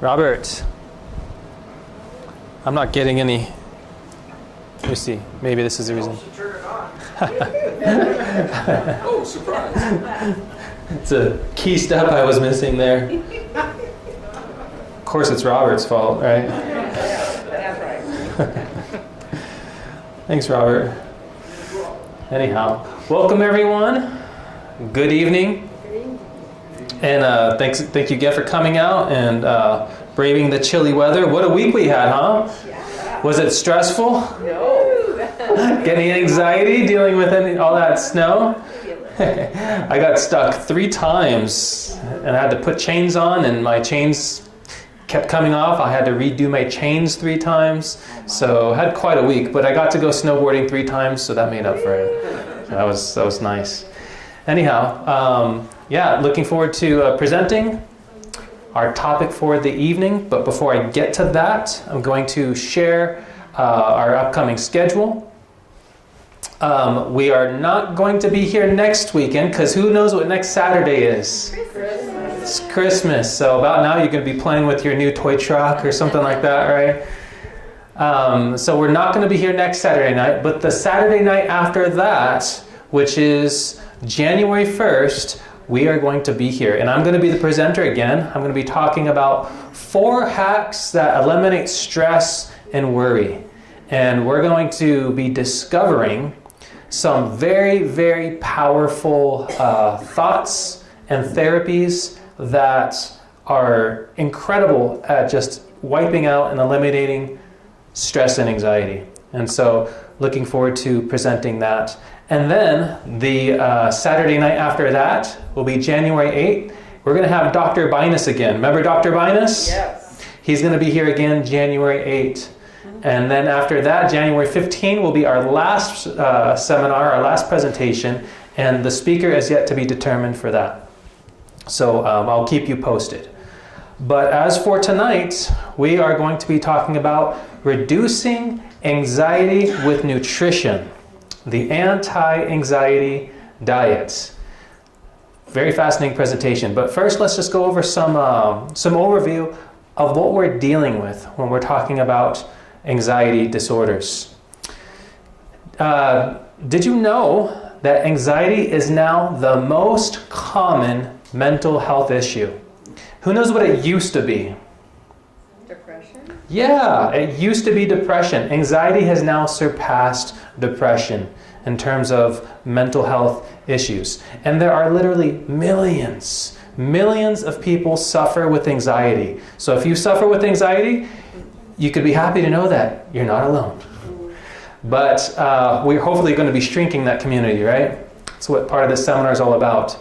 Robert, I'm not getting any. Let me see. Maybe this is the reason. Turn it on. Oh, surprise. It's a key step I was missing there. Of course, it's Robert's fault, right? That's right. Thanks, Robert. Anyhow, welcome everyone. Good evening. And thank you again for coming out and braving the chilly weather. What a week we had, huh? Was it stressful? No. Getting anxiety dealing with all that snow? I got stuck 3 times and I had to put chains on, and my chains kept coming off. I had to redo my chains 3 times. So I had quite a week, but I got to go snowboarding 3 times, so that made up for it. That was nice. Anyhow, looking forward to presenting our topic for the evening. But before I get to that, I'm going to share our upcoming schedule. We are not going to be here next weekend because who knows what next Saturday is? Christmas. It's Christmas. So about now you're going to be playing with your new toy truck or something like that, right? So we're not going to be here next Saturday night, but the Saturday night after that, which is January 1st, we are going to be here. And I'm going to be the presenter again. I'm going to be talking about 4 hacks that eliminate stress and worry. And we're going to be discovering some very, very powerful thoughts and therapies that are incredible at just wiping out and eliminating stress and anxiety. And so looking forward to presenting that. And then the Saturday night after that will be January 8th. We're going to have Dr. Binus again. Remember Dr. Binus? Yes. He's going to be here again January 8th. And then after that, January 15th will be our last seminar, our last presentation. And the speaker is yet to be determined for that. So I'll keep you posted. But as for tonight, we are going to be talking about reducing anxiety with nutrition. The anti-anxiety diet. Very fascinating presentation. But first, let's just go over some overview of what we're dealing with when we're talking about anxiety disorders. Did you know that anxiety is now the most common mental health issue? Who knows what it used to be? Depression? Yeah, it used to be depression. Anxiety has now surpassed depression in terms of mental health issues. And there are literally millions of people suffer with anxiety. So if you suffer with anxiety, you could be happy to know that you're not alone. But we're hopefully going to be shrinking that community, right? That's what part of this seminar is all about.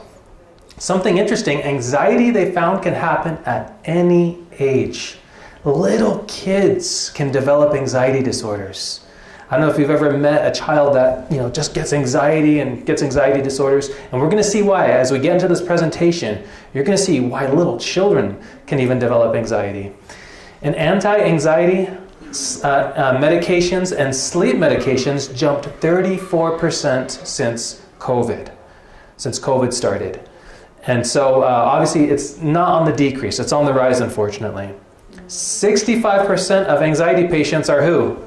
Something interesting, anxiety they found can happen at any age. Little kids can develop anxiety disorders. I don't know if you've ever met a child that just gets anxiety and gets anxiety disorders. And we're going to see why. As we get into this presentation, you're going to see why little children can even develop anxiety. And anti-anxiety medications and sleep medications jumped 34% since COVID started. And so obviously it's not on the decrease, it's on the rise, unfortunately. 65% of anxiety patients are who?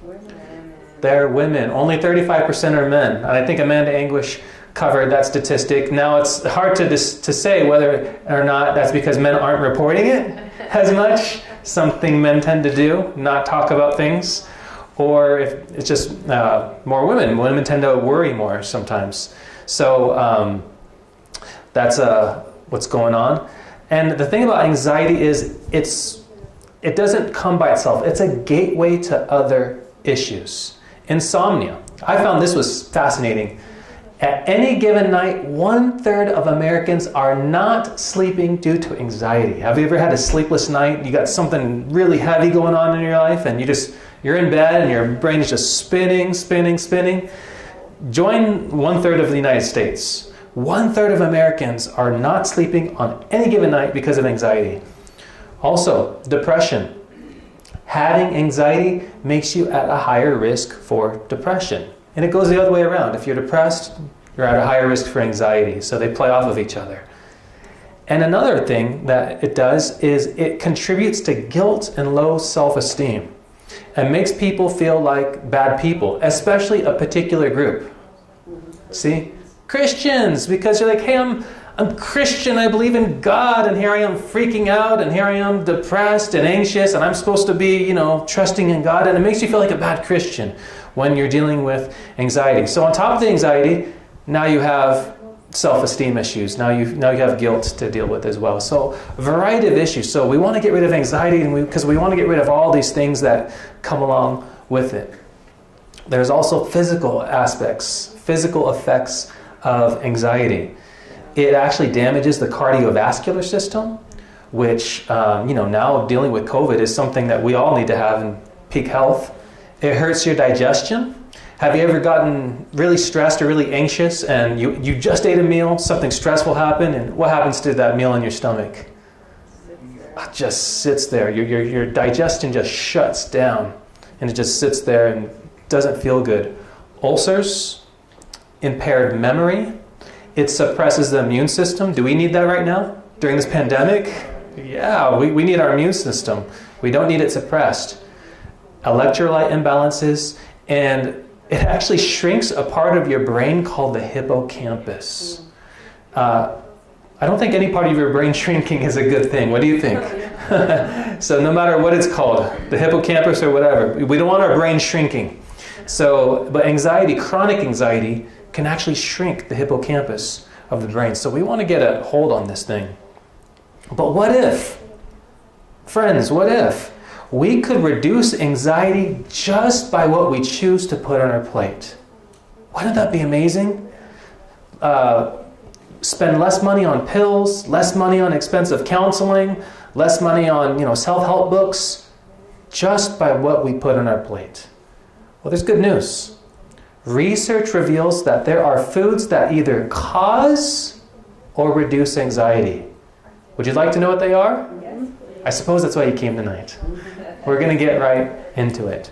Women. They're women. Only 35% are men. And I think Amanda Anguish covered that statistic. Now it's hard to say whether or not that's because men aren't reporting it as much, something men tend to do, not talk about things, or if it's just more women. Women tend to worry more sometimes. So that's what's going on. And the thing about anxiety is it doesn't come by itself. It's a gateway to other issues. Insomnia. I found this was fascinating. At any given night, 1/3 of Americans are not sleeping due to anxiety. Have you ever had a sleepless night? You got something really heavy going on in your life and you're in bed and your brain is just spinning. Join 1/3 of the United States. 1/3 of Americans are not sleeping on any given night because of anxiety. Also, depression. Having anxiety makes you at a higher risk for depression. And it goes the other way around. If you're depressed, you're at a higher risk for anxiety. So they play off of each other. And another thing that it does is it contributes to guilt and low self-esteem and makes people feel like bad people, especially a particular group. See? Christians, because you're like, hey, I'm Christian, I believe in God, and here I am freaking out, and here I am depressed and anxious, and I'm supposed to be, trusting in God, and it makes you feel like a bad Christian when you're dealing with anxiety. So on top of the anxiety, now you have self-esteem issues. Now you have guilt to deal with as well. So a variety of issues. So we want to get rid of anxiety because we want to get rid of all these things that come along with it. There's also physical aspects, physical effects of anxiety. It actually damages the cardiovascular system, which, now dealing with COVID is something that we all need to have in peak health. It hurts your digestion. Have you ever gotten really stressed or really anxious and you just ate a meal, something stressful happened, and what happens to that meal in your stomach? It just sits there. Your digestion just shuts down and it just sits there and doesn't feel good. Ulcers, impaired memory, it suppresses the immune system. Do we need that right now during this pandemic? Yeah, we need our immune system. We don't need it suppressed. Electrolyte imbalances, and it actually shrinks a part of your brain called the hippocampus. I don't think any part of your brain shrinking is a good thing. What do you think? So no matter what it's called, the hippocampus or whatever, we don't want our brain shrinking. But anxiety, chronic anxiety, can actually shrink the hippocampus of the brain. So we want to get a hold on this thing. But what if, friends, what if we could reduce anxiety just by what we choose to put on our plate? Wouldn't that be amazing? Spend less money on pills, less money on expensive counseling, less money on self-help books, just by what we put on our plate. Well, there's good news. Research reveals that there are foods that either cause or reduce anxiety. Would you like to know what they are? Yes. I suppose that's why you came tonight. We're going to get right into it.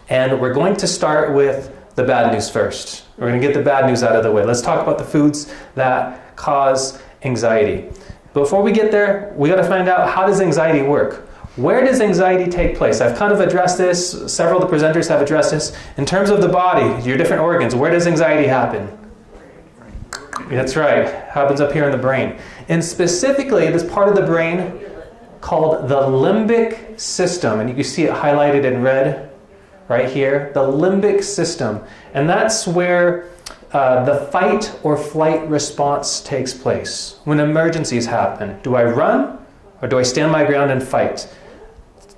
And we're going to start with the bad news first. We're going to get the bad news out of the way. Let's talk about the foods that cause anxiety. Before we get there, we got to find out, how does anxiety work? Where does anxiety take place? I've kind of addressed this. Several of the presenters have addressed this. In terms of the body, your different organs, where does anxiety happen? That's right. It happens up here in the brain. And specifically, this part of the brain called the limbic system. And you can see it highlighted in red right here. The limbic system. And that's where the fight or flight response takes place. When emergencies happen, do I run or do I stand my ground and fight?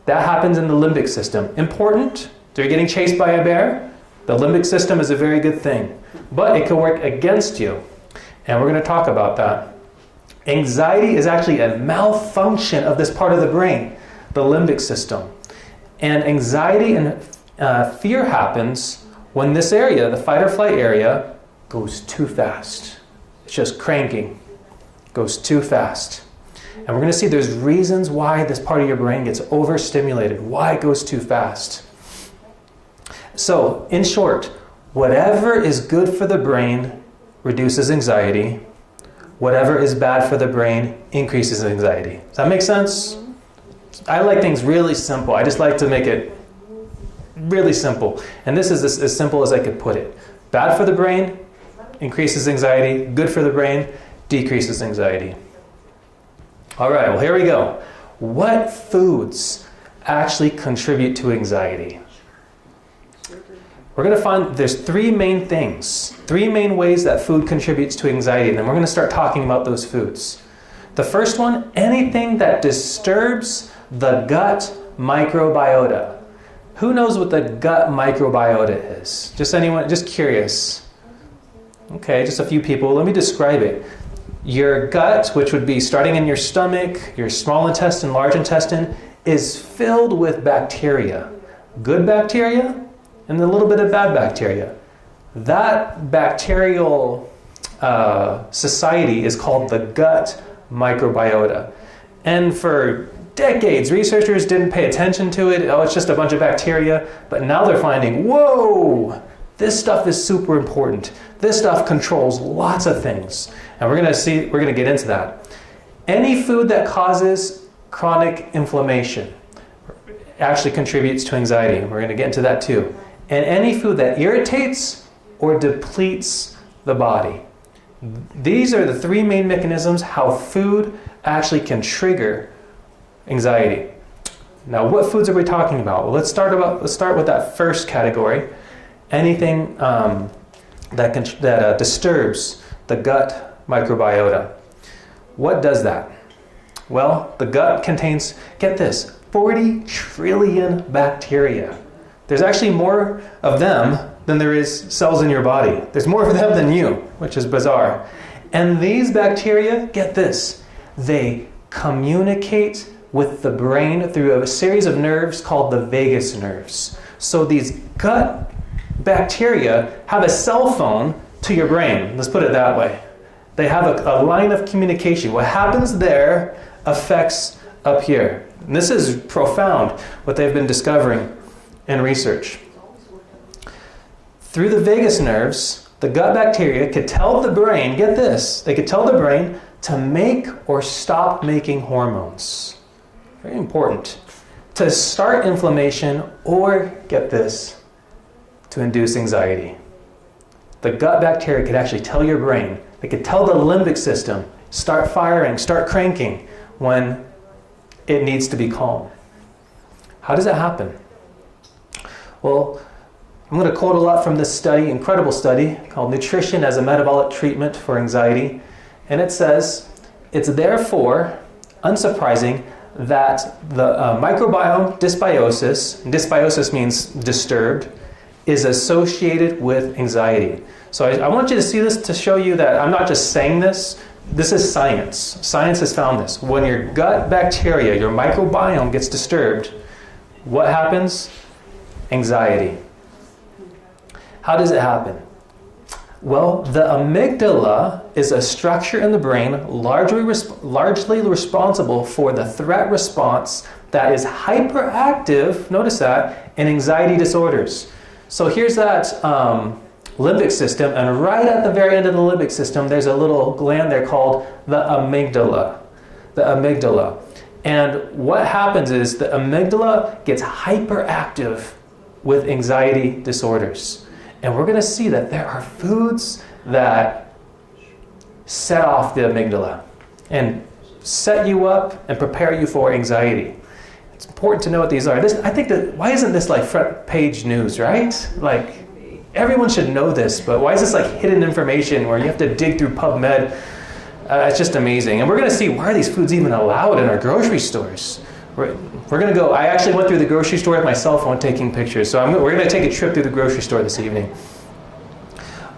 That happens in the limbic system. Important. So you're getting chased by a bear. The limbic system is a very good thing. But it can work against you. And we're going to talk about that. Anxiety is actually a malfunction of this part of the brain, the limbic system. And anxiety and fear happens when this area, the fight or flight area, goes too fast. It's just cranking. Goes too fast. And we're going to see there's reasons why this part of your brain gets overstimulated, why it goes too fast. So, in short, whatever is good for the brain reduces anxiety. Whatever is bad for the brain increases anxiety. Does that make sense? I like things really simple. I just like to make it really simple. And this is as simple as I could put it. Bad for the brain increases anxiety. Good for the brain decreases anxiety. All right, well, here we go. What foods actually contribute to anxiety? We're going to find there's three main things, three main ways that food contributes to anxiety, and then we're going to start talking about those foods. The first one, anything that disturbs the gut microbiota. Who knows what the gut microbiota is? Just anyone, just curious. Okay, just a few people. Let me describe it. Your gut, which would be starting in your stomach, your small intestine, large intestine, is filled with bacteria. Good bacteria and a little bit of bad bacteria. That bacterial society is called the gut microbiota. And for decades, researchers didn't pay attention to it. Oh, it's just a bunch of bacteria. But now they're finding, whoa, this stuff is super important. This stuff controls lots of things. And we're going to get into that. Any food that causes chronic inflammation actually contributes to anxiety. We're going to get into that too. And any food that irritates or depletes the body. These are the three main mechanisms how food actually can trigger anxiety. Now, what foods are we talking about? Well, let's start with that first category. Anything that disturbs the gut microbiota. What does that? Well, the gut contains, get this, 40 trillion bacteria. There's actually more of them than there is cells in your body. There's more of them than you, which is bizarre. And these bacteria, get this, they communicate with the brain through a series of nerves called the vagus nerves. So these gut bacteria have a cell phone to your brain. Let's put it that way. They have a line of communication. What happens there affects up here. And this is profound, what they've been discovering in research. Through the vagus nerves, the gut bacteria could tell the brain, get this, they could tell the brain to make or stop making hormones. Very important. To start inflammation or, get this, to induce anxiety. The gut bacteria could actually tell your brain, they could tell the limbic system, start firing, start cranking when it needs to be calm. How does that happen? Well, I'm going to quote a lot from this study, incredible study, called Nutrition as a Metabolic Treatment for Anxiety. And it says, it's therefore unsurprising that the microbiome dysbiosis means disturbed, is associated with anxiety. So I want you to see this to show you that I'm not just saying this. This is science. Science has found this. When your gut bacteria, your microbiome gets disturbed, what happens? Anxiety. How does it happen? Well, the amygdala is a structure in the brain largely responsible for the threat response that is hyperactive, notice that, in anxiety disorders. So here's that limbic system, and right at the very end of the limbic system, there's a little gland there called the amygdala. The amygdala. And what happens is the amygdala gets hyperactive with anxiety disorders. And we're going to see that there are foods that set off the amygdala and set you up and prepare you for anxiety. It's important to know what these are. I think that, why isn't this like front page news, right? Like, everyone should know this, but why is this like hidden information where you have to dig through PubMed? It's just amazing. And we're going to see, why are these foods even allowed in our grocery stores? We're going to go, I actually went through the grocery store with my cell phone taking pictures, so we're going to take a trip through the grocery store this evening.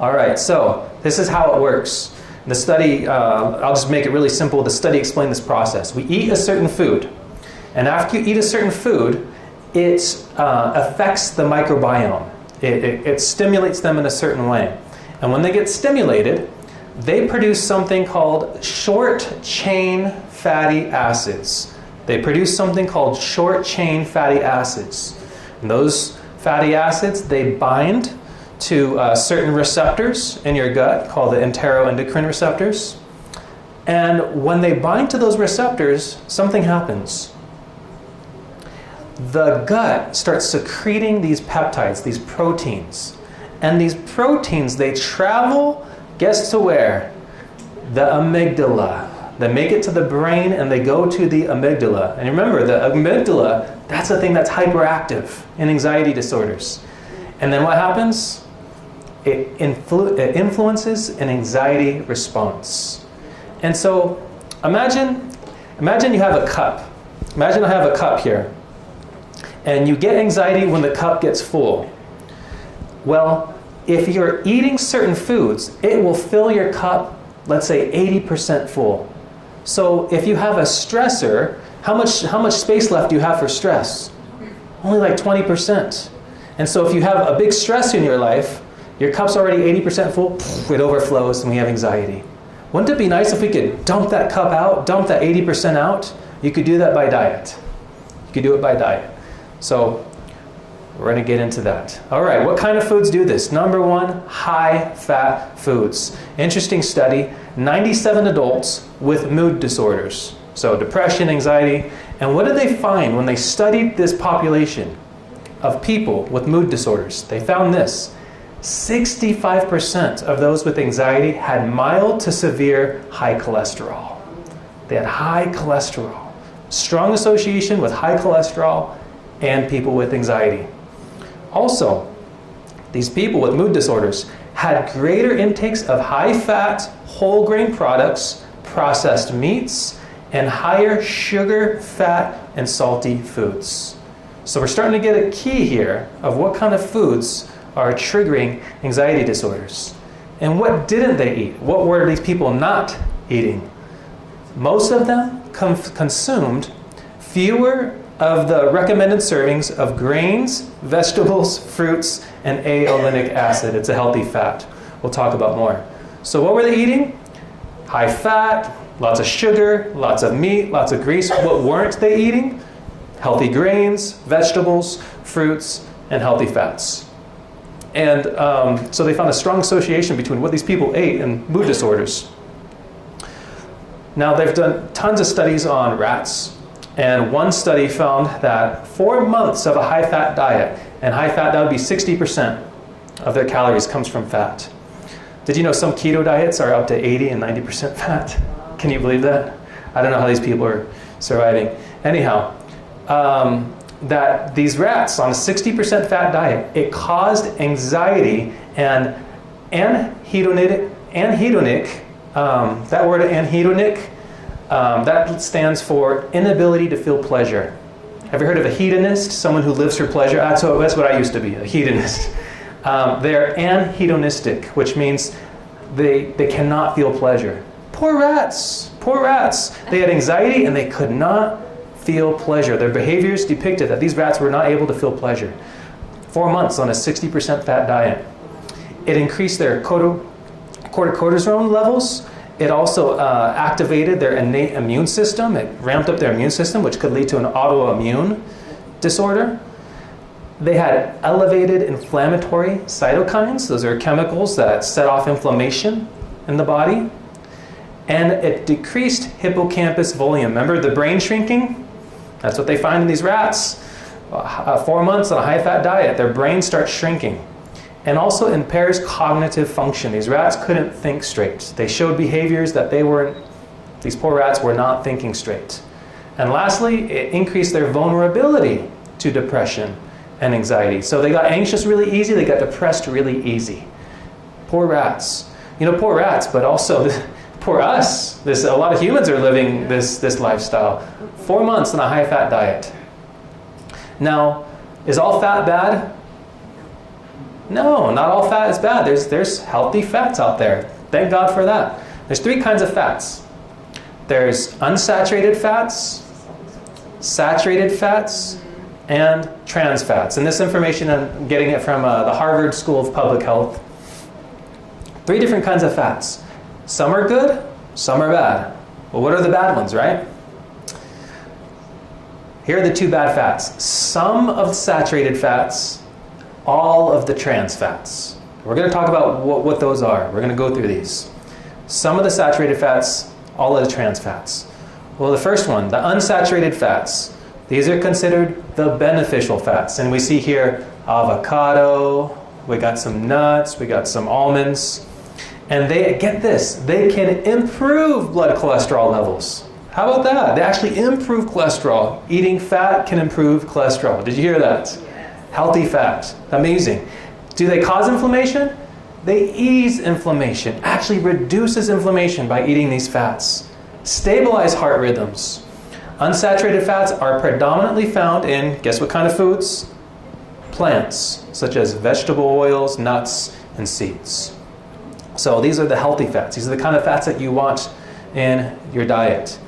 All right, so this is how it works. The study, I'll just make it really simple. The study explained this process. We eat a certain food, and after you eat a certain food, it affects the microbiome. It stimulates them in a certain way. And when they get stimulated, they produce something called short-chain fatty acids. They produce something called short-chain fatty acids. And those fatty acids, they bind to certain receptors in your gut called the enteroendocrine receptors. And when they bind to those receptors, something happens. The gut starts secreting these peptides, these proteins. And these proteins, they travel, guess to where? The amygdala. They make it to the brain and they go to the amygdala. And remember, the amygdala, that's the thing that's hyperactive in anxiety disorders. And then what happens? It influences an anxiety response. And so imagine you have a cup. Imagine I have a cup here. And you get anxiety when the cup gets full. Well, if you're eating certain foods, it will fill your cup, let's say 80% full. So if you have a stressor, how much space left do you have for stress? Only like 20%. And so if you have a big stress in your life, your cup's already 80% full, it overflows and we have anxiety. Wouldn't it be nice if we could dump that cup out, dump that 80% out? You could do that by diet. You could do it by diet. So We're going to get into that. All right, what kind of foods do this? Number one, high-fat foods. Interesting study, 97 adults with mood disorders. So depression, anxiety. And what did they find when they studied this population of people with mood disorders? They found this. 65% of those with anxiety had mild to severe high cholesterol. They had high cholesterol. Strong association with high cholesterol and people with anxiety. Also, these people with mood disorders had greater intakes of high-fat, whole grain products, processed meats, and higher sugar, fat, and salty foods. So we're starting to get a key here of what kind of foods are triggering anxiety disorders. And what didn't they eat? What were these people not eating? Most of them consumed fewer of the recommended servings of grains, vegetables, fruits, and aolinic acid. It's a healthy fat. We'll talk about more. So what were they eating? High fat, lots of sugar, lots of meat, lots of grease. What weren't they eating? Healthy grains, vegetables, fruits, and healthy fats. And so they found a strong association between what these people ate and mood disorders. Now they've done tons of studies on rats. And one study found that 4 months of a high-fat diet, and high-fat, that would be 60% of their calories comes from fat. Did you know some keto diets are up to 80 and 90% fat? Can you believe that? I don't know how these people are surviving. Anyhow, that these rats on a 60% fat diet, it caused anxiety and anhedonic, that word anhedonic, that stands for inability to feel pleasure. Have you heard of a hedonist? Someone who lives for pleasure? That's what I used to be, a hedonist. They're anhedonistic, which means they cannot feel pleasure. Poor rats, poor rats. They had anxiety and they could not feel pleasure. Their behaviors depicted that these rats were not able to feel pleasure. 4 months on a 60% fat diet. It increased their cortisone levels. It also activated their innate immune system. It ramped up their immune system, which could lead to an autoimmune disorder. They had elevated inflammatory cytokines. Those are chemicals that set off inflammation in the body. And it decreased hippocampus volume. Remember the brain shrinking? That's what they find in these rats. 4 months on a high-fat diet, their brain starts shrinking. And also impairs cognitive function. These rats couldn't think straight. They showed behaviors that these poor rats were not thinking straight. And lastly, it increased their vulnerability to depression and anxiety. So they got anxious really easy, they got depressed really easy. Poor rats. Poor rats, but also poor us. A lot of humans are living this lifestyle. 4 months on a high-fat diet. Now, is all fat bad? No, not all fat is bad. There's healthy fats out there. Thank God for that. There's 3 kinds of fats. There's unsaturated fats, saturated fats, and trans fats. And this information, I'm getting it from the Harvard School of Public Health. 3 different kinds of fats. Some are good, some are bad. Well, what are the bad ones, right? Here are the 2 bad fats. Some of the saturated fats, all of the trans fats. We're going to talk about what those are. We're going to go through these. Some of the saturated fats, all of the trans fats. Well, the first one, the unsaturated fats. These are considered the beneficial fats. And we see here avocado, we got some nuts, we got some almonds. And get this, they can improve blood cholesterol levels. How about that? They actually improve cholesterol. Eating fat can improve cholesterol. Did you hear that? Healthy fat. Amazing. Do they cause inflammation? They ease inflammation. Actually reduces inflammation by eating these fats. Stabilize heart rhythms. Unsaturated fats are predominantly found in, guess what kind of foods? Plants, such as vegetable oils, nuts, and seeds. So these are the healthy fats. These are the kind of fats that you want in your diet.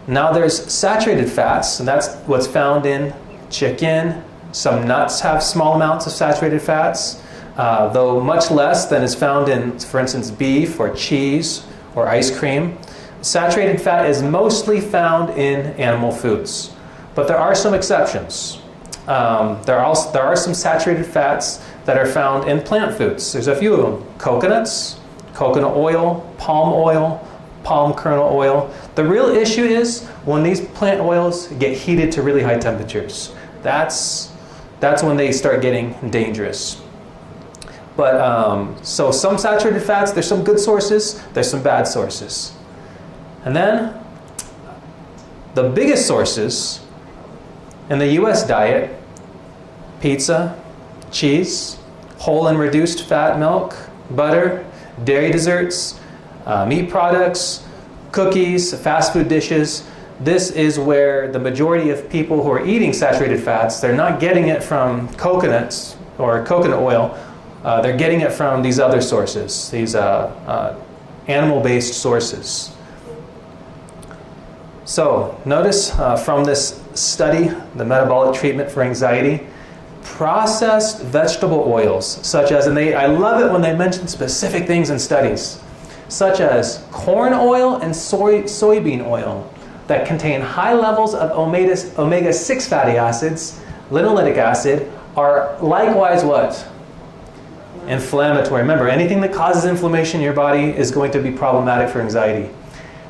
Now there's saturated fats, and that's what's found in chicken. Some nuts have small amounts of saturated fats, though much less than is found in, for instance, beef or cheese or ice cream. Saturated fat is mostly found in animal foods, but there are some exceptions. there are some saturated fats that are found in plant foods. There's a few of them. Coconuts, coconut oil, palm kernel oil. The real issue is when these plant oils get heated to really high temperatures. That's when they start getting dangerous. But so some saturated fats, there's some good sources, there's some bad sources. And then the biggest sources in the US diet: pizza, cheese, whole and reduced fat milk, butter, dairy desserts, meat products, cookies, fast food dishes. This is where the majority of people who are eating saturated fats, they're not getting it from coconuts or coconut oil. They're getting it from these other sources, these animal-based sources. So notice from this study, the metabolic treatment for anxiety, processed vegetable oils, such as, and I love it when they mention specific things in studies, such as corn oil and soybean oil that contain high levels of omega-6 fatty acids, linoleic acid, are likewise what? Inflammatory. Remember, anything that causes inflammation in your body is going to be problematic for anxiety.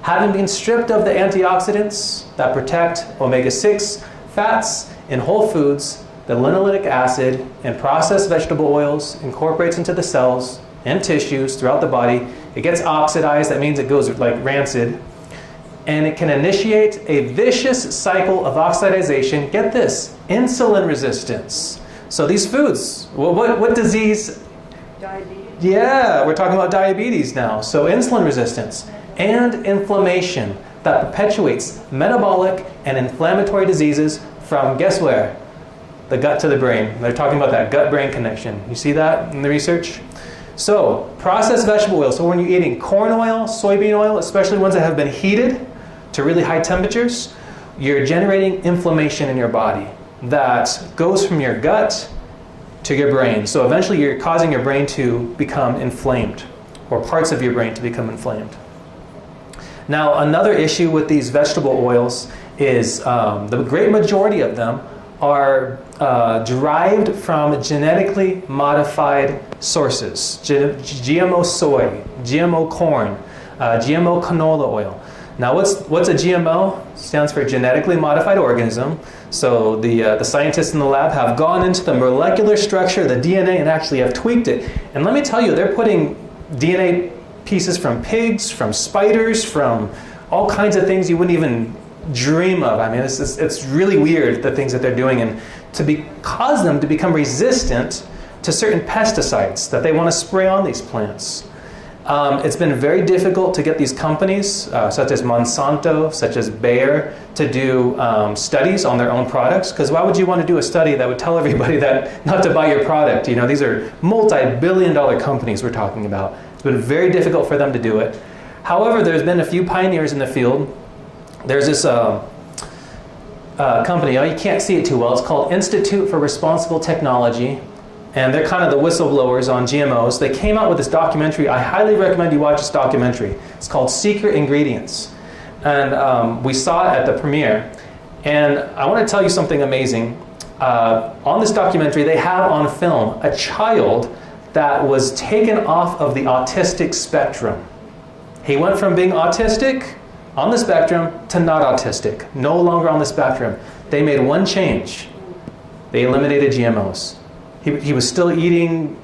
Having been stripped of the antioxidants that protect omega-6 fats in whole foods, the linoleic acid in processed vegetable oils incorporates into the cells and tissues throughout the body. It gets oxidized, that means it goes like rancid, and it can initiate a vicious cycle of oxidization. Get this, insulin resistance. So these foods, what disease? Diabetes. Yeah, we're talking about diabetes now. So insulin resistance and inflammation that perpetuates metabolic and inflammatory diseases from, guess where? The gut to the brain. They're talking about that gut-brain connection. You see that in the research? So, processed vegetable oil. So when you're eating corn oil, soybean oil, especially ones that have been heated to really high temperatures, you're generating inflammation in your body that goes from your gut to your brain. So eventually you're causing your brain to become inflamed, or parts of your brain to become inflamed. Now, another issue with these vegetable oils is the great majority of them are derived from genetically modified sources. GMO soy, GMO corn, GMO canola oil. Now, what's a GMO? Stands for genetically modified organism. So the scientists in the lab have gone into the molecular structure of the DNA and actually have tweaked it. And let me tell you, they're putting DNA pieces from pigs, from spiders, from all kinds of things you wouldn't even dream of. I mean, it's really weird, the things that they're doing, and cause them to become resistant to certain pesticides that they want to spray on these plants. It's been very difficult to get these companies, such as Monsanto, such as Bayer, to do studies on their own products. Because why would you want to do a study that would tell everybody that not to buy your product? You know, these are multi-billion-dollar companies we're talking about. It's been very difficult for them to do it. However, there's been a few pioneers in the field. There's this company, you can't see it too well, it's called Institute for Responsible Technology, and they're kind of the whistleblowers on GMOs. They came out with this documentary. I highly recommend you watch this documentary. It's called Secret Ingredients. And we saw it at the premiere. And I want to tell you something amazing. On this documentary, they have on film a child that was taken off of the autistic spectrum. He went from being autistic on the spectrum to not autistic, no longer on the spectrum. They made one change. They eliminated GMOs. He was still eating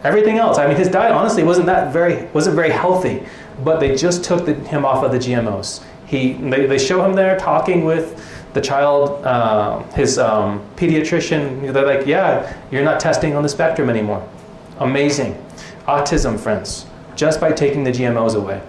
everything else. I mean, his diet honestly wasn't very healthy, but they just took him off of the GMOs. They show him there talking with the child, his pediatrician. They're like, yeah, you're not testing on the spectrum anymore. Amazing. Autism, friends, just by taking the GMOs away.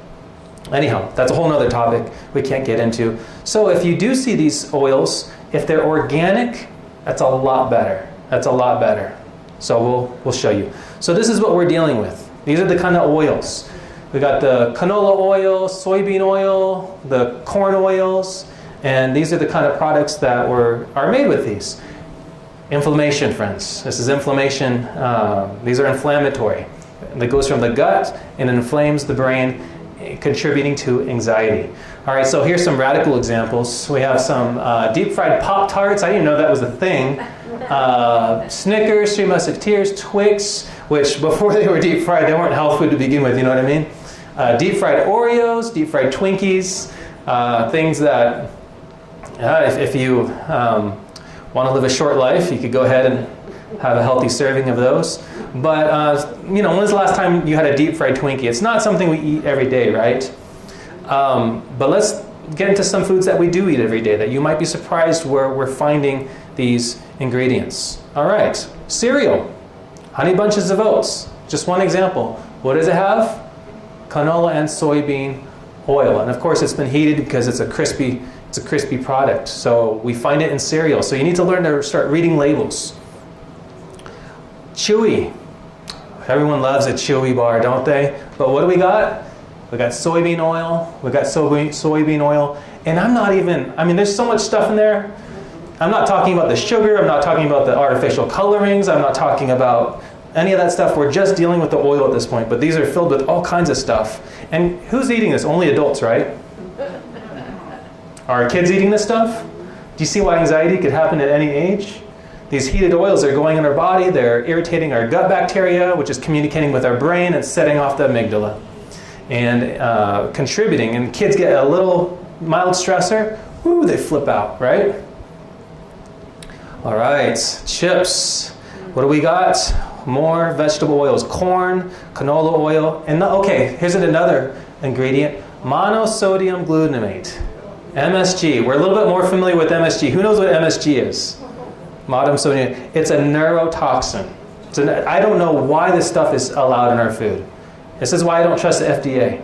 Anyhow, that's a whole nother topic we can't get into. So if you do see these oils, if they're organic, that's a lot better. That's a lot better. So we'll show you. So this is what we're dealing with. These are the kind of oils. We got the canola oil, soybean oil, the corn oils, and these are the kind of products that are made with these. Inflammation, friends. This is inflammation. These are inflammatory. That goes from the gut and inflames the brain, contributing to anxiety. All right, so here's some radical examples. We have some deep-fried Pop-Tarts. I didn't know that was a thing. Snickers, Three Musketeers, Twix, which before they were deep fried, they weren't health food to begin with, you know what I mean? Deep fried Oreos, deep fried Twinkies, things that if you want to live a short life, you could go ahead and have a healthy serving of those. But, when's the last time you had a deep fried Twinkie? It's not something we eat every day, right? But let's get into some foods that we do eat every day that you might be surprised where we're finding these ingredients. All right, cereal, Honey Bunches of Oats, just one example. What does it have? Canola and soybean oil. And of course it's been heated because it's a crispy product. So we find it in cereal. So you need to learn to start reading labels. Chewy. Everyone loves a Chewy bar, don't they? But what do we got? We got soybean oil. We got soybean oil. And there's so much stuff in there. I'm not talking about the sugar. I'm not talking about the artificial colorings. I'm not talking about any of that stuff. We're just dealing with the oil at this point. But these are filled with all kinds of stuff. And who's eating this? Only adults, right? Are kids eating this stuff? Do you see why anxiety could happen at any age? These heated oils are going in our body. They're irritating our gut bacteria, which is communicating with our brain and setting off the amygdala. And contributing. And kids get a little mild stressor, whoo, they flip out, right? All right, chips. What do we got? More vegetable oils, corn, canola oil, and here's another ingredient, monosodium glutamate, MSG. We're a little bit more familiar with MSG. Who knows what MSG is? Monosodium. It's a neurotoxin. So I don't know why this stuff is allowed in our food. This is why I don't trust the FDA.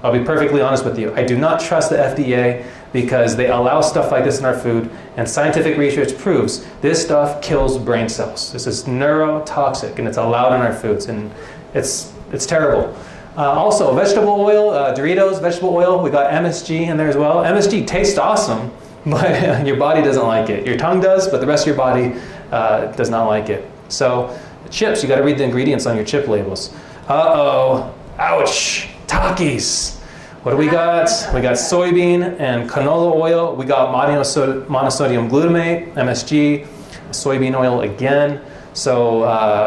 I'll be perfectly honest with you. I do not trust the FDA because they allow stuff like this in our food, and scientific research proves this stuff kills brain cells. This is neurotoxic, and it's allowed in our foods, and it's terrible. Also, vegetable oil, Doritos, vegetable oil, we got MSG in there as well. MSG tastes awesome, but your body doesn't like it. Your tongue does, but the rest of your body does not like it. So, chips, you got to read the ingredients on your chip labels. Uh-oh, ouch, Takis. What do we got? We got soybean and canola oil. We got monosodium glutamate, MSG, soybean oil again. So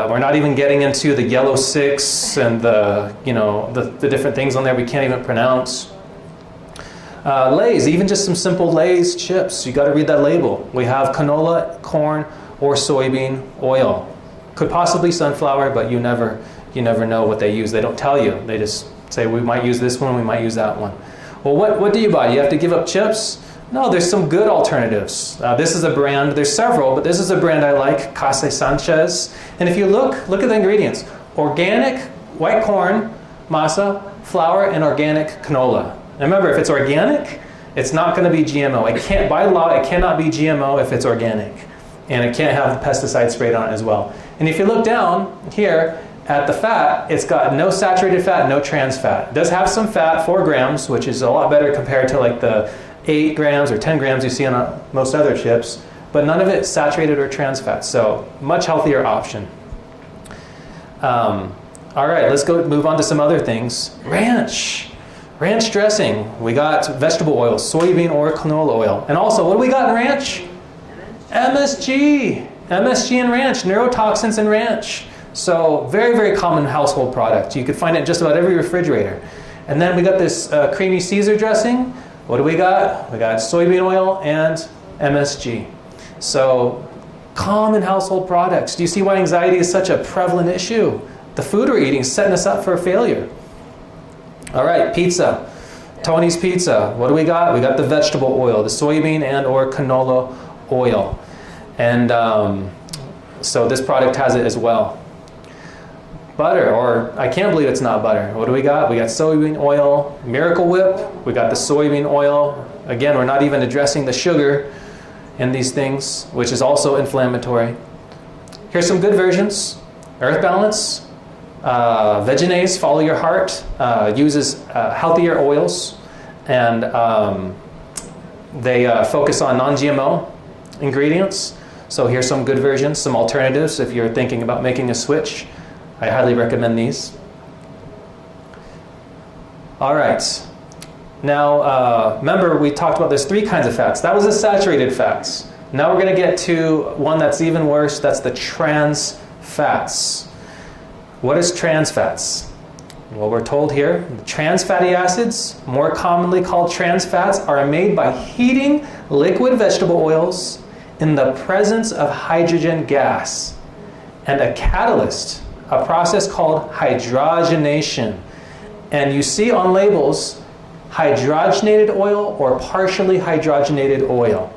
we're not even getting into the yellow 6 and the different things on there we can't even pronounce. Lay's, even just some simple Lay's chips. You got to read that label. We have canola, corn, or soybean oil. Could possibly sunflower, but you never know what they use. They don't tell you. They just say, we might use this one, we might use that one. Well, what do you buy? You have to give up chips? No, there's some good alternatives. This is a brand, there's several, but this is a brand I like, Casa Sanchez. And if you look at the ingredients. Organic white corn, masa, flour, and organic canola. And remember, if it's organic, it's not going to be GMO. By law, it cannot be GMO if it's organic. And it can't have the pesticide sprayed on it as well. And if you look down here, at the fat, it's got no saturated fat, no trans fat. It does have some fat, 4 grams, which is a lot better compared to like the 8 grams or 10 grams you see on most other chips, but none of it saturated or trans fat, so much healthier option. All right, let's move on to some other things. Ranch dressing. We got vegetable oil, soybean or canola oil. And also, what do we got in ranch? MSG and ranch, neurotoxins in ranch. So very, very common household product. You could find it in just about every refrigerator. And then we got this creamy Caesar dressing. What do we got? We got soybean oil and MSG. So common household products. Do you see why anxiety is such a prevalent issue? The food we're eating is setting us up for failure. All right, pizza. Tony's Pizza. What do we got? We got the vegetable oil, the soybean and or canola oil. And so this product has it as well. Butter, or I can't believe it's not butter. What do we got? We got soybean oil, Miracle Whip. We got the soybean oil. Again, we're not even addressing the sugar in these things, which is also inflammatory. Here's some good versions. Earth Balance, Vegenaise, Follow Your Heart, uses healthier oils, and they focus on non-GMO ingredients. So here's some good versions, some alternatives if you're thinking about making a switch. I highly recommend these. All right. Now, remember we talked about there's 3 kinds of fats. That was the saturated fats. Now we're going to get to one that's even worse. That's the trans fats. What is trans fats? Well, we're told here, trans fatty acids, more commonly called trans fats, are made by heating liquid vegetable oils in the presence of hydrogen gas and a catalyst, a process called hydrogenation. And you see on labels, hydrogenated oil or partially hydrogenated oil.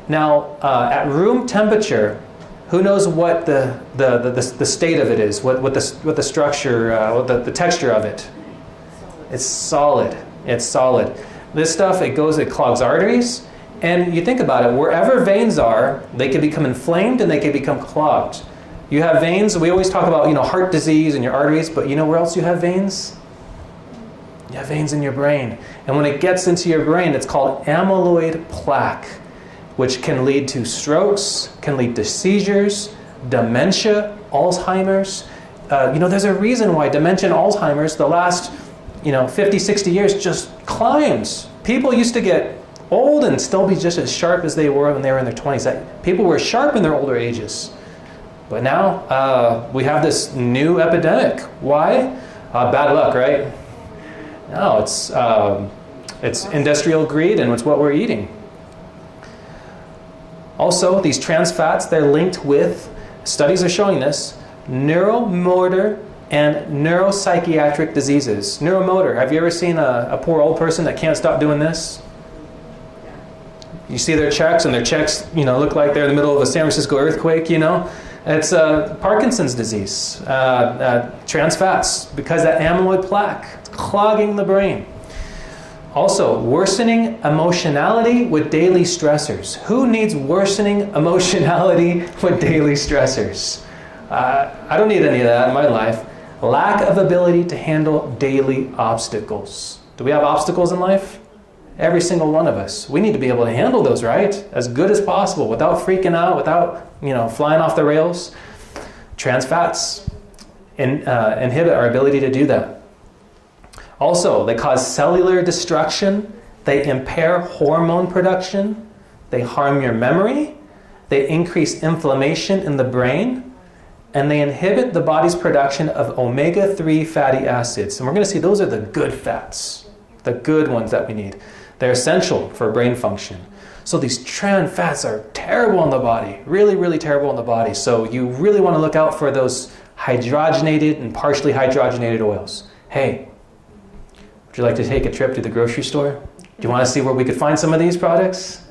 Now, at room temperature, who knows what the state of it is? What the structure, the texture of it? It's solid. It's solid. This stuff, it clogs arteries, and you think about it. Wherever veins are, they can become inflamed and they can become clogged. You have veins. We always talk about heart disease and your arteries, but you know where else you have veins? You have veins in your brain, and when it gets into your brain, it's called amyloid plaque, which can lead to strokes, can lead to seizures, dementia, Alzheimer's. There's a reason why dementia and Alzheimer's, the last 50, 60 years, just climbs. People used to get old and still be just as sharp as they were when they were in their 20s. People were sharp in their older ages. But now we have this new epidemic. Why? Bad luck, right? No, it's industrial greed, and it's what we're eating. Also, these trans fats, they're linked with, studies are showing this, neuromotor and neuropsychiatric diseases. Neuromotor, have you ever seen a poor old person that can't stop doing this? You see their checks, and their checks, look like they're in the middle of a San Francisco earthquake, It's Parkinson's disease, trans fats, because that amyloid plaque, it's clogging the brain. Also, worsening emotionality with daily stressors. Who needs worsening emotionality with daily stressors? I don't need any of that in my life. Lack of ability to handle daily obstacles. Do we have obstacles in life? Every single one of us. We need to be able to handle those, right? As good as possible, without freaking out, without flying off the rails. Trans fats inhibit our ability to do that. Also, they cause cellular destruction, they impair hormone production, they harm your memory, they increase inflammation in the brain, and they inhibit the body's production of omega-3 fatty acids. And we're going to see those are the good fats, the good ones that we need. They're essential for brain function. So these trans fats are terrible in the body, really, really terrible in the body. So you really want to look out for those hydrogenated and partially hydrogenated oils. Hey, would you like to take a trip to the grocery store? Do you want to see where we could find some of these products?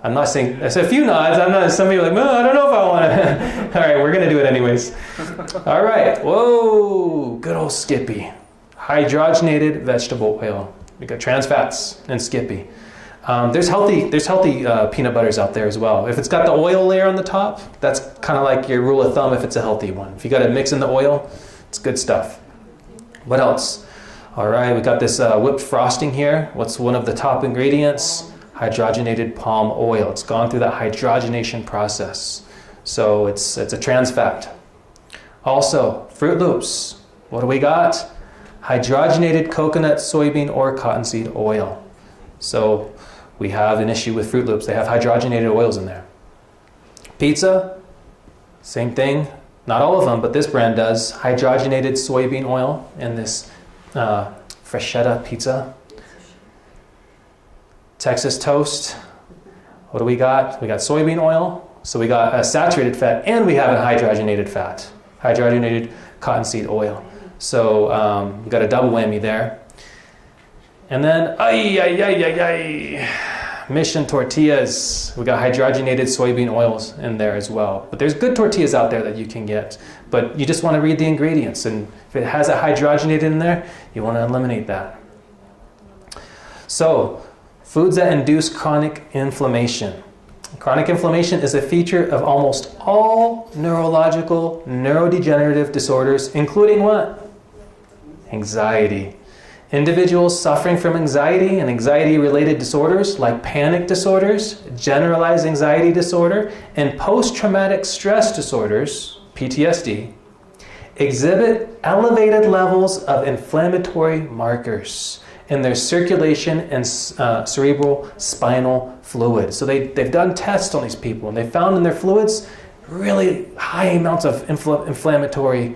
I'm not saying, I said a few nods. I'm not, some people are like, no, I don't know if I want to. All right, we're going to do it anyways. All right, whoa, good old Skippy. Hydrogenated vegetable oil. We got trans fats and Skippy. There's healthy peanut butters out there as well. If it's got the oil layer on the top, that's kind of like your rule of thumb if it's a healthy one. If you got to mix in the oil, it's good stuff. What else? All right, we got this whipped frosting here. What's one of the top ingredients? Hydrogenated palm oil. It's gone through that hydrogenation process. So it's a trans fat. Also, Fruit Loops. What do we got? Hydrogenated coconut, soybean, or cottonseed oil. So we have an issue with Fruit Loops. They have hydrogenated oils in there. Pizza, same thing. Not all of them, but this brand does. Hydrogenated soybean oil in this Freshetta pizza. Texas toast. What do we got? We got soybean oil. So we got a saturated fat, and we have a hydrogenated fat. Hydrogenated cottonseed oil. So we got a double whammy there. And then, Mission tortillas. We got hydrogenated soybean oils in there as well. But there's good tortillas out there that you can get. But you just want to read the ingredients. And if it has a hydrogenated in there, you want to eliminate that. So, foods that induce chronic inflammation. Chronic inflammation is a feature of almost all neurological, neurodegenerative disorders, including what? Anxiety. Individuals suffering from anxiety and anxiety-related disorders like panic disorders, generalized anxiety disorder, and post-traumatic stress disorders, PTSD, exhibit elevated levels of inflammatory markers. in their circulation and cerebral spinal fluid. So they've done tests on these people, and they found in their fluids really high amounts of inflammatory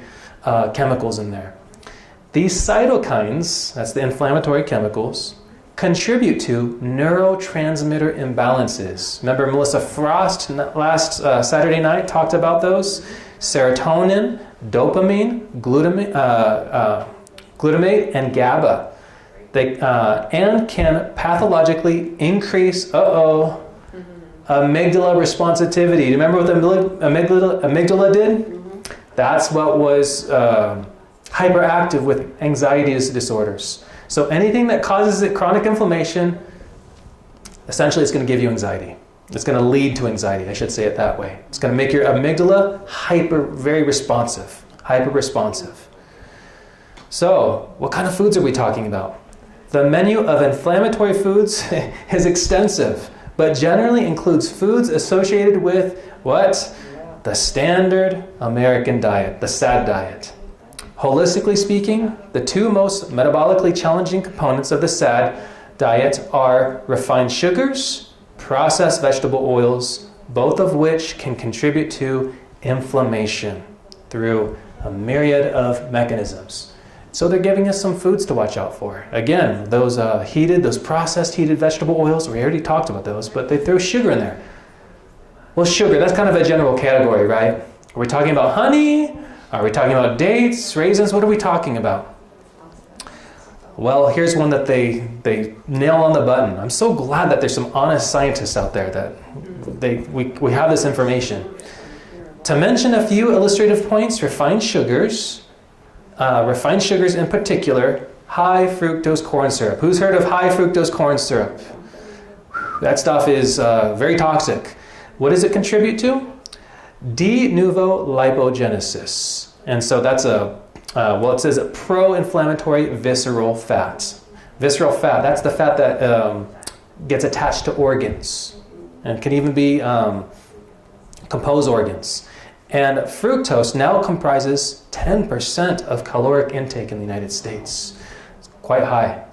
chemicals in there. These cytokines, that's the inflammatory chemicals, contribute to neurotransmitter imbalances. Remember Melissa Frost last Saturday night talked about those? Serotonin, dopamine, glutamate, and GABA. They and can pathologically increase amygdala responsivity. Do you remember what the amygdala did? That's what was hyperactive with anxiety disorders. So anything that causes chronic inflammation, essentially it's going to give you anxiety. It's going to lead to anxiety, I should say it that way. It's going to make your amygdala very responsive, hyper-responsive. So, what kind of foods are we talking about? The menu of inflammatory foods is extensive, but generally includes foods associated with what? The standard American diet, the SAD diet. Holistically speaking, the two most metabolically challenging components of the SAD diet are refined sugars, processed vegetable oils, both of which can contribute to inflammation through a myriad of mechanisms. So they're giving us some foods to watch out for. Again, those processed heated vegetable oils, we already talked about those, but they throw sugar in there. Well, sugar, that's kind of a general category, right? Are we talking about honey? Are we talking about dates, raisins? What are we talking about? Well, here's one that they nail on the button. I'm so glad that there's some honest scientists out there that we have this information. To mention a few illustrative points, refined sugars in particular, high-fructose corn syrup. Who's heard of high-fructose corn syrup? That stuff is very toxic. What does it contribute to? De novo lipogenesis. And so that's it says a pro-inflammatory visceral fat. Visceral fat, that's the fat that gets attached to organs and can even be composed organs. And fructose now comprises 10% of caloric intake in the United States. It's quite high.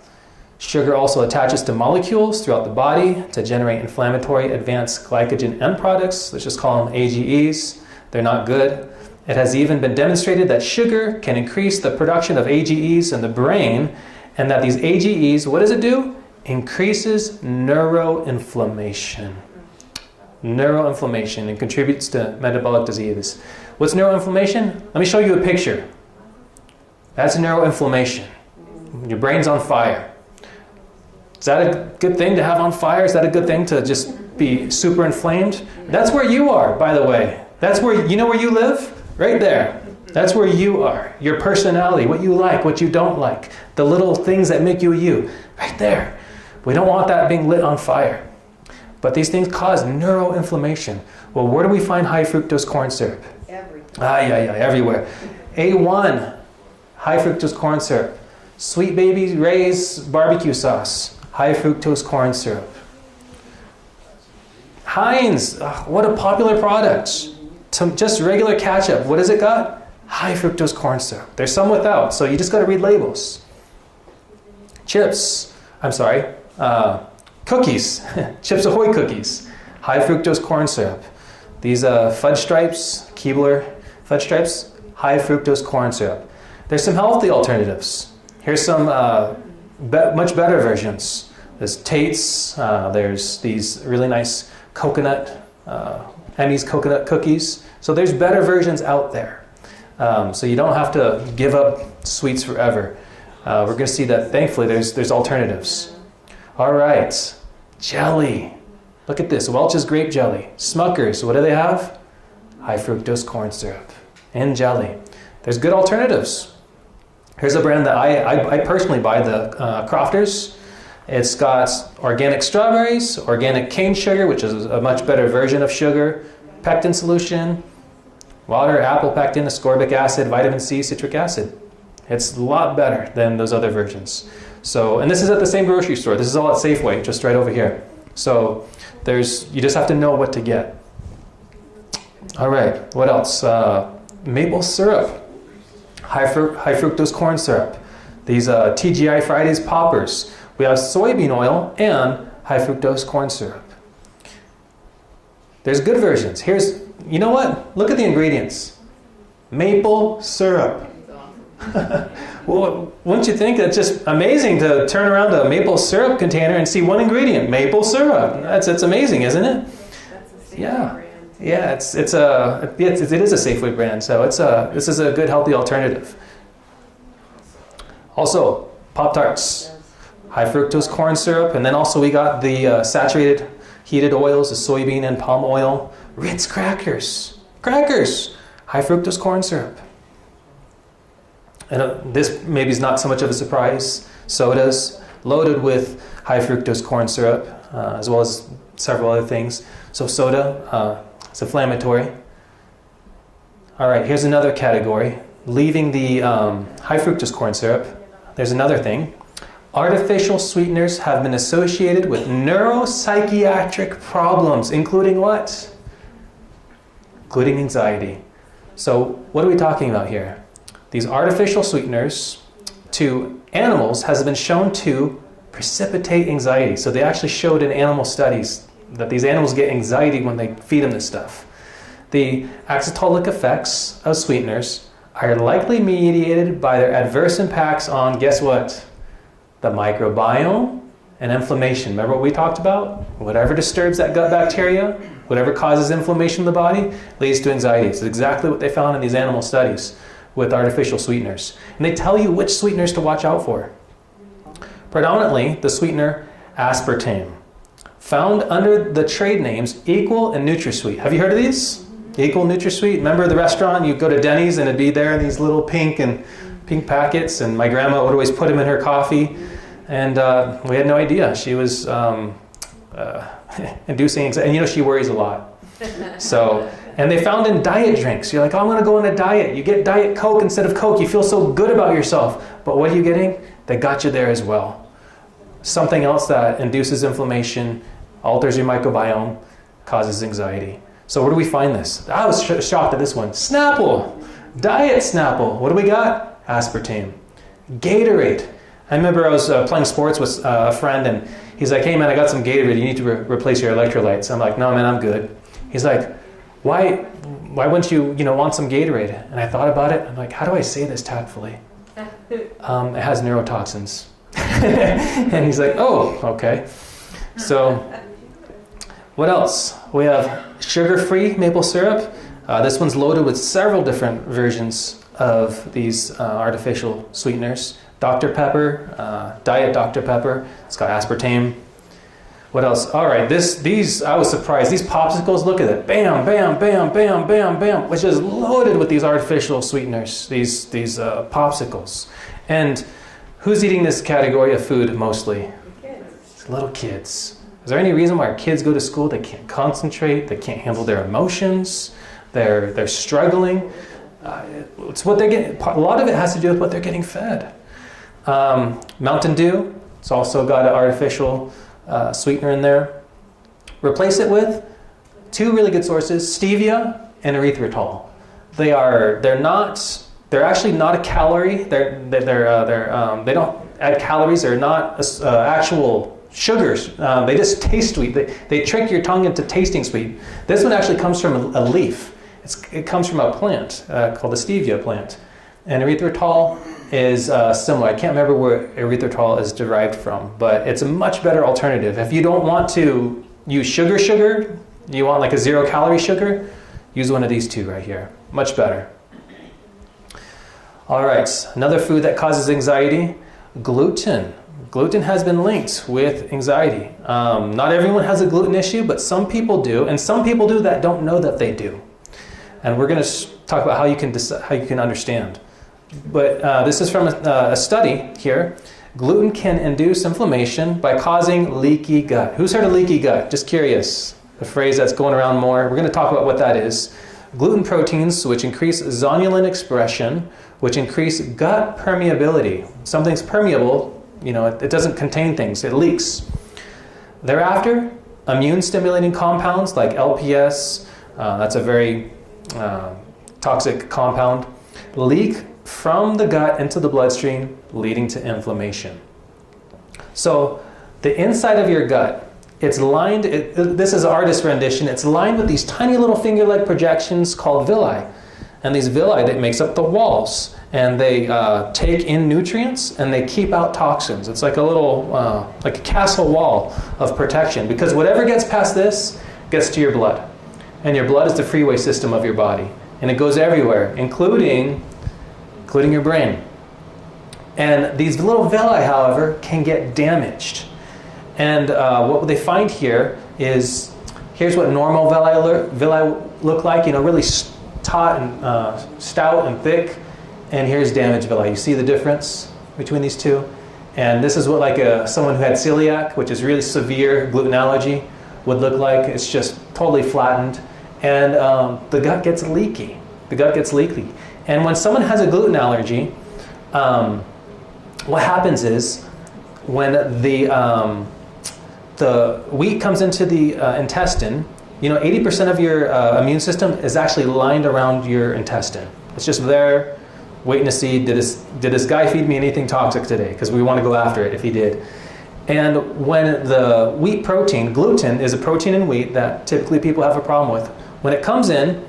Sugar also attaches to molecules throughout the body to generate inflammatory advanced glycogen end products. Let's just call them AGEs. They're not good. It has even been demonstrated that sugar can increase the production of AGEs in the brain, and that these AGEs, what does it do? Increases neuroinflammation. Neuroinflammation, and contributes to metabolic diseases. What's neuroinflammation? Let me show you a picture. That's neuroinflammation. Your brain's on fire. Is that a good thing to have on fire? Is that a good thing to just be super inflamed? That's where you are, by the way. That's where, you know where you live? Right there. That's where you are. Your personality, what you like, what you don't like. The little things that make you you. Right there. We don't want that being lit on fire. But these things cause neuroinflammation. Well, where do we find high fructose corn syrup? Everything. Everywhere. A1, high fructose corn syrup. Sweet Baby Ray's barbecue sauce, high fructose corn syrup. Heinz, what a popular product. Just regular ketchup, what has it got? High fructose corn syrup. There's some without, so you just got to read labels. Cookies, Chips Ahoy cookies, high fructose corn syrup. These fudge stripes, Keebler fudge stripes, high fructose corn syrup. There's some healthy alternatives. Here's some much better versions. There's Tate's, there's these really nice coconut, Emmy's coconut cookies. So there's better versions out there. So you don't have to give up sweets forever. We're going to see that thankfully there's alternatives. All right, jelly. Look at this, Welch's grape jelly. Smucker's, what do they have? High fructose corn syrup and jelly. There's good alternatives. Here's a brand that I personally buy, the Crofters. It's got organic strawberries, organic cane sugar, which is a much better version of sugar, pectin solution, water, apple pectin, ascorbic acid, vitamin C, citric acid. It's a lot better than those other versions. So, and this is at the same grocery store. This is all at Safeway, just right over here. So you just have to know what to get. All right, what else? Maple syrup, high fructose corn syrup. these TGI Fridays poppers. We have soybean oil and high fructose corn syrup. There's good versions. Here's, you know what? Look at the ingredients. Maple syrup. Well, wouldn't you think it's just amazing to turn around a maple syrup container and see one ingredient, maple syrup? It's amazing, isn't it? That's a Safeway Yeah. brand. Yeah, it is a Safeway brand, so this is a good healthy alternative. Also, Pop-Tarts, high fructose corn syrup, and then also we got the saturated heated oils, the soybean and palm oil. Ritz crackers, high fructose corn syrup. And this maybe is not so much of a surprise. Sodas loaded with high fructose corn syrup, as well as several other things. So soda, it's inflammatory. All right, here's another category. Leaving the high fructose corn syrup, there's another thing. Artificial sweeteners have been associated with neuropsychiatric problems, including what? Including anxiety. So what are we talking about here? These artificial sweeteners to animals has been shown to precipitate anxiety. So they actually showed in animal studies that these animals get anxiety when they feed them this stuff. The axatolic effects of sweeteners are likely mediated by their adverse impacts on, guess what? The microbiome and inflammation. Remember what we talked about? Whatever disturbs that gut bacteria, whatever causes inflammation in the body, leads to anxiety. It's exactly what they found in these animal studies with artificial sweeteners. And they tell you which sweeteners to watch out for. Predominantly, the sweetener aspartame, found under the trade names Equal and NutraSweet. Have you heard of these? Equal, NutraSweet. Remember the restaurant? You go to Denny's and it'd be there in these little pink packets, and my grandma would always put them in her coffee, and we had no idea. She was inducing anxiety, and you know she worries a lot. So, and they found in diet drinks. You're like, oh, I'm going to go on a diet. You get Diet Coke instead of Coke. You feel so good about yourself. But what are you getting? They got you there as well. Something else that induces inflammation, alters your microbiome, causes anxiety. So where do we find this? I was shocked at this one. Snapple. Diet Snapple. What do we got? Aspartame. Gatorade. I remember I was playing sports with a friend, and he's like, hey man, I got some Gatorade. You need to replace your electrolytes. I'm like, no man, I'm good. He's like, why wouldn't you want some Gatorade? And I thought about it. I'm like, how do I say this tactfully? It has neurotoxins. And he's like, oh, okay. So what else? We have sugar-free maple syrup. This one's loaded with several different versions of these artificial sweeteners. Dr. Pepper, Diet Dr. Pepper. It's got aspartame. What else? All right, these I was surprised. These popsicles, look at it. Bam, bam, bam, bam, bam, bam. Which is loaded with these artificial sweeteners, these popsicles. And who's eating this category of food mostly? Kids. It's little kids. Is there any reason why our kids go to school, they can't concentrate, they can't handle their emotions, they're struggling? It's what they're getting. A lot of it has to do with what they're getting fed. Mountain Dew, it's also got an artificial sweetener in there. Replace it with two really good sources: stevia and erythritol. They're actually not a calorie. They don't add calories. They're not actual sugars. They just taste sweet. They trick your tongue into tasting sweet. This one actually comes from a leaf. It comes from a plant called the stevia plant. And erythritol is similar. I can't remember where erythritol is derived from, but it's a much better alternative. If you don't want to use sugar, you want like a 0-calorie sugar, use one of these two right here. Much better. All right, another food that causes anxiety, gluten. Gluten has been linked with anxiety. Not everyone has a gluten issue, but some people do, and some people do that don't know that they do. And we're going to talk about how you can understand. But this is from a study here. Gluten can induce inflammation by causing leaky gut. Who's heard of leaky gut? Just curious. A phrase that's going around more. We're going to talk about what that is. Gluten proteins, which increase zonulin expression, which increase gut permeability. Something's permeable, it doesn't contain things, it leaks. Thereafter, immune-stimulating compounds like LPS, that's a very toxic compound, leak from the gut into the bloodstream, leading to inflammation. So the inside of your gut, it's lined, this is artist rendition, it's lined with these tiny little finger-like projections called villi. And these villi, that makes up the walls. And they take in nutrients and they keep out toxins. It's like a little, like a castle wall of protection, because whatever gets past this gets to your blood. And your blood is the freeway system of your body. And it goes everywhere, including your brain. And these little villi, however, can get damaged. And what they find here is, here's what normal villi look like, really taut and stout and thick. And here's damaged villi. You see the difference between these two? And this is what someone who had celiac, which is really severe gluten allergy, would look like. It's just totally flattened. And the gut gets leaky. The gut gets leaky. And when someone has a gluten allergy, what happens is when the wheat comes into the intestine, 80% of your immune system is actually lined around your intestine. It's just there, waiting to see, did this guy feed me anything toxic today? Because we want to go after it if he did. And when the wheat protein, gluten is a protein in wheat that typically people have a problem with. When it comes in,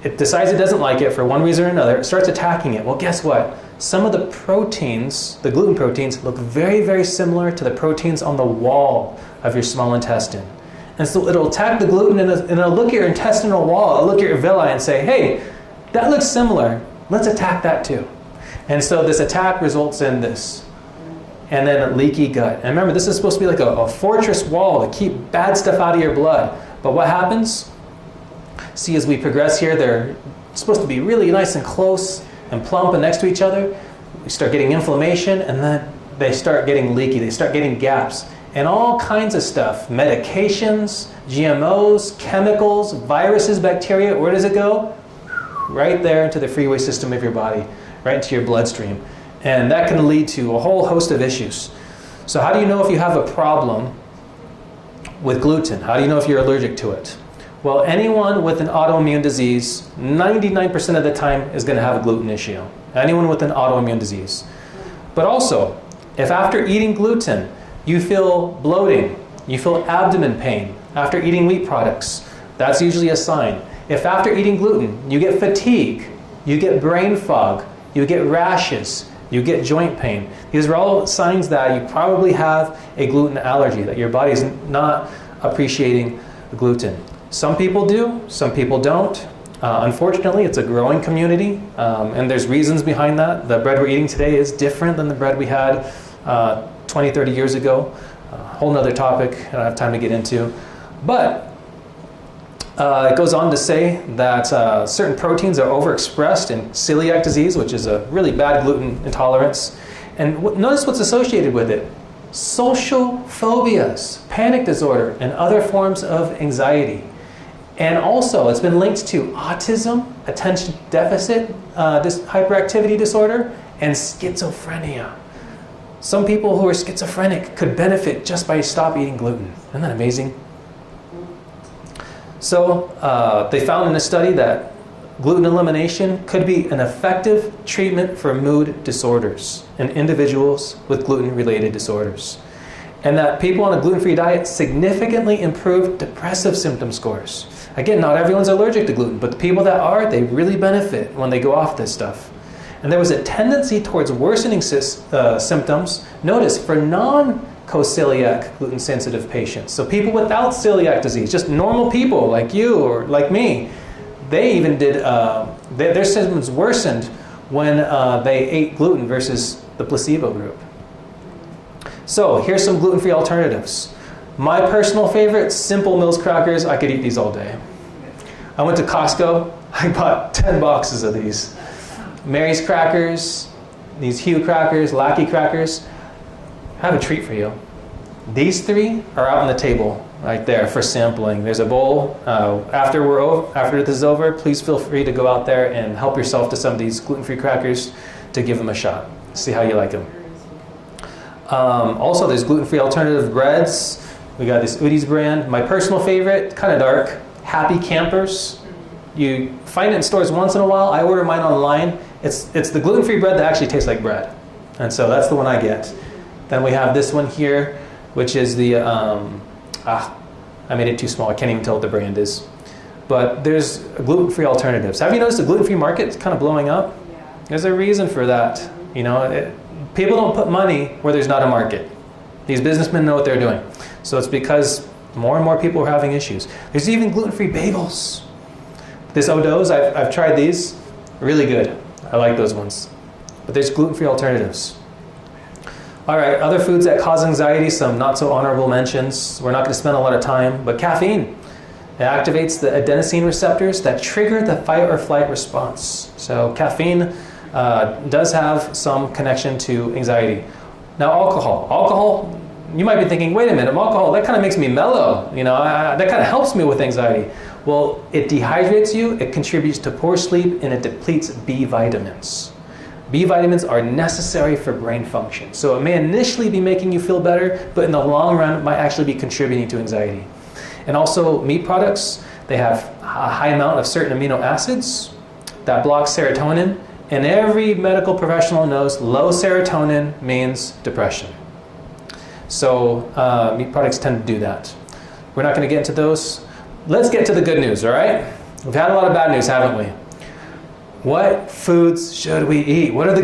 it decides it doesn't like it for one reason or another, it starts attacking it. Well, guess what? Some of the proteins, the gluten proteins, look very, very similar to the proteins on the wall of your small intestine. And so it'll attack the gluten and it'll look at your intestinal wall, it'll look at your villi and say, hey, that looks similar. Let's attack that too. And so this attack results in this. And then a leaky gut. And remember, this is supposed to be like a fortress wall to keep bad stuff out of your blood. But what happens? See, as we progress here, they're supposed to be really nice and close and plump and next to each other. We start getting inflammation, and then they start getting leaky. They start getting gaps. And all kinds of stuff, medications, GMOs, chemicals, viruses, bacteria, where does it go? Right there into the freeway system of your body, right into your bloodstream. And that can lead to a whole host of issues. So how do you know if you have a problem with gluten? How do you know if you're allergic to it? Well, anyone with an autoimmune disease, 99% of the time is going to have a gluten issue. Anyone with an autoimmune disease. But also, if after eating gluten, you feel bloating, you feel abdomen pain after eating wheat products, that's usually a sign. If after eating gluten, you get fatigue, you get brain fog, you get rashes, you get joint pain, these are all signs that you probably have a gluten allergy, that your body is not appreciating gluten. Some people do, some people don't. Unfortunately, it's a growing community, and there's reasons behind that. The bread we're eating today is different than the bread we had 20, 30 years ago. A whole nother topic I don't have time to get into. But it goes on to say that certain proteins are overexpressed in celiac disease, which is a really bad gluten intolerance. And notice what's associated with it. Social phobias, panic disorder, and other forms of anxiety. And also, it's been linked to autism, attention deficit hyperactivity disorder, and schizophrenia. Some people who are schizophrenic could benefit just by stop eating gluten. Isn't that amazing? So they found in a study that gluten elimination could be an effective treatment for mood disorders in individuals with gluten-related disorders. And that people on a gluten-free diet significantly improved depressive symptom scores. Again, not everyone's allergic to gluten, but the people that are, they really benefit when they go off this stuff. And there was a tendency towards worsening symptoms, notice, for non-celiac gluten-sensitive patients. So people without celiac disease, just normal people like you or like me, they even did, their symptoms worsened when they ate gluten versus the placebo group. So here's some gluten-free alternatives. My personal favorite, Simple Mills crackers. I could eat these all day. I went to Costco. I bought 10 boxes of these. Mary's crackers, these Hugh crackers, Lackey crackers. I have a treat for you. These three are out on the table right there for sampling. There's a bowl. After this is over, please feel free to go out there and help yourself to some of these gluten-free crackers to give them a shot. See how you like them. Also, there's gluten-free alternative breads. We got this Udi's brand. My personal favorite, kind of dark, Happy Campers. you find it in stores once in a while. I order mine online. It's the gluten-free bread that actually tastes like bread. And so that's the one I get. Then we have this one here, which is the, I made it too small. I can't even tell what the brand is. But there's gluten-free alternatives. Have you noticed the gluten-free market is kind of blowing up? Yeah. There's a reason for that. You know, people don't put money where there's not a market. These businessmen know what they're doing. So it's because more and more people are having issues. There's even gluten-free bagels. This Odo's, I've tried these. Really good. I like those ones. But there's gluten-free alternatives. All right, other foods that cause anxiety, some not so honorable mentions. We're not going to spend a lot of time, but caffeine. It activates the adenosine receptors that trigger the fight or flight response. So caffeine does have some connection to anxiety. Now alcohol. Alcohol, you might be thinking, wait a minute, alcohol, that kind of makes me mellow. You know, that kind of helps me with anxiety. Well, it dehydrates you, it contributes to poor sleep, and it depletes B vitamins. B vitamins are necessary for brain function. So it may initially be making you feel better, but in the long run, it might actually be contributing to anxiety. And also meat products, they have a high amount of certain amino acids that block serotonin. And every medical professional knows low serotonin means depression. So meat products tend to do that. We're not going to get into those. Let's get to the good news, all right? We've had a lot of bad news, haven't we? What foods should we eat? What are the